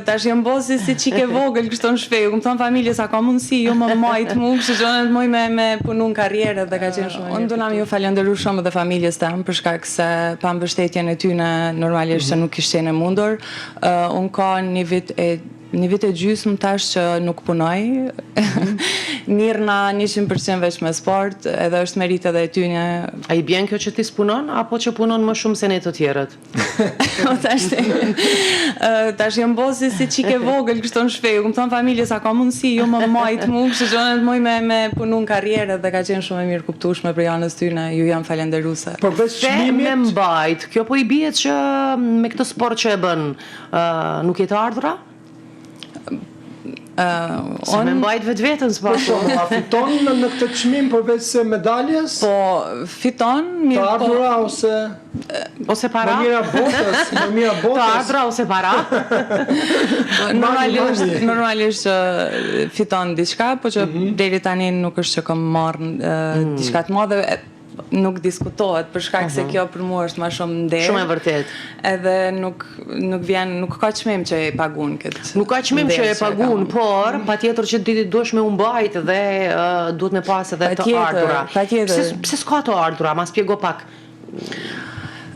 Tash jam bosi si çike vogël kështu në shpejë. Më thon familjes sa ka mundësi, jo më majt mu, kështu që unë moj me punu në karrierë dhe ka qenë shumë. Unë do na ju falenderoj shumë edhe familjes tam për shkak se pa mbështetjen e tyre normalisht se nuk kishte qenë mundur. Unë ka një vit e gjysmë tash që nuk punoj. Mirna 100% veç me sport, edhe është merit edhe e tyne. A i bjen kjo që ti s'punon, apo që punon më shumë se ne të tjerët? Tash jam bosi si çike vogël kështu në shpejë. Më thon familjes sa ka mundësi, jo më majt mu, kështu që unë moj me punu në karrierë dhe ka qenë shumë e mirë kuptueshme për anës tyne. Ju jam falenderuese. Përveç çmimit me mbajt, kjo po i bie që me këtë sport që e bën, nuk je të ardhura? Se me mbajt vetë-vetën s'pako. A fiton në këtë çmim përveç se medaljes? Po, fiton, mirë të po. ardhura Ose para? Më mira botës, më mira botës. Të ardhura ose para? Normalisht fiton diçka, po që deri tani nuk është që kam marrë diçka të madhe. Nuk diskutohet për shkak se kjo për mua është më shumë nder. Shumë e vërtet. Edhe nuk ka çmim që e pagun këtë. Nuk ka çmim që e pagun, por patjetër që ti duhesh me u mbajt dhe duhet me pas edhe të ardhura. Patjetër. Pse s'ka të ardhura? Ma spjego pak.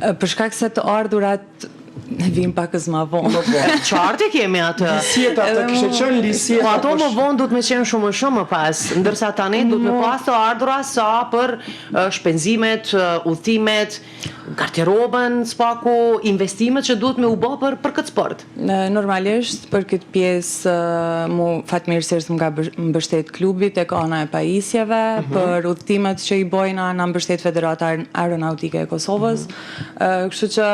Për shkak se të ardhurat vim pak më vonë. Qartë kemi atë. Lisjeta, të kishe qenë lisjeta. Po ato më vonë duhet me qenë shumë më pas, ndërsa tani duhet me pas të ardhura sa për shpenzimet, udhëtimet, garderobën, spaku, investimet që duhet me u bë për këtë sport. Normalisht për këtë pjesë fatmirësisht më ka mbështet klubi tek ana e pajisjeve, për udhëtimet që i bojna na mbështet Federata Aeronautike e Kosovës. Kështu që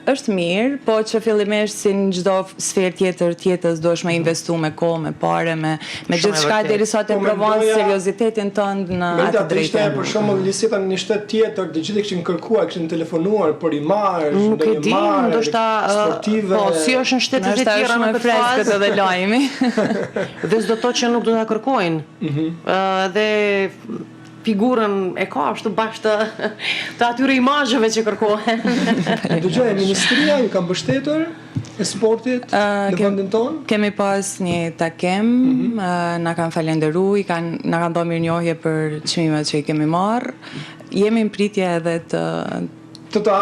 është mirë, po që fillimisht si në çdo sferë tjetër tjetës duhesh me investu me kohë, me pare, me gjithçka derisa të provon seriozitetin tënd në atë drejtë. Për shembull lisjeta në një shtet tjetër, të gjithë kishin kërkuar, kishin telefonuar për i marrë, nuk e di, ndoshta sportive. Po si është në shtetet e tjera në këtë fazë edhe lajmi. Dhe s'do të thotë që nuk do ta kërkojnë. Dhe figurën e ka ashtu bashkë të atyre imazheve që kërkohen. Dëgjoj, ministria ju ka mbështetur e sportit në vendin tonë? Kemi pas një takim, na kanë falenderuar, na kanë dhënë mirënjohje për çmimet që i kemi marrë. Jemi në pritje edhe të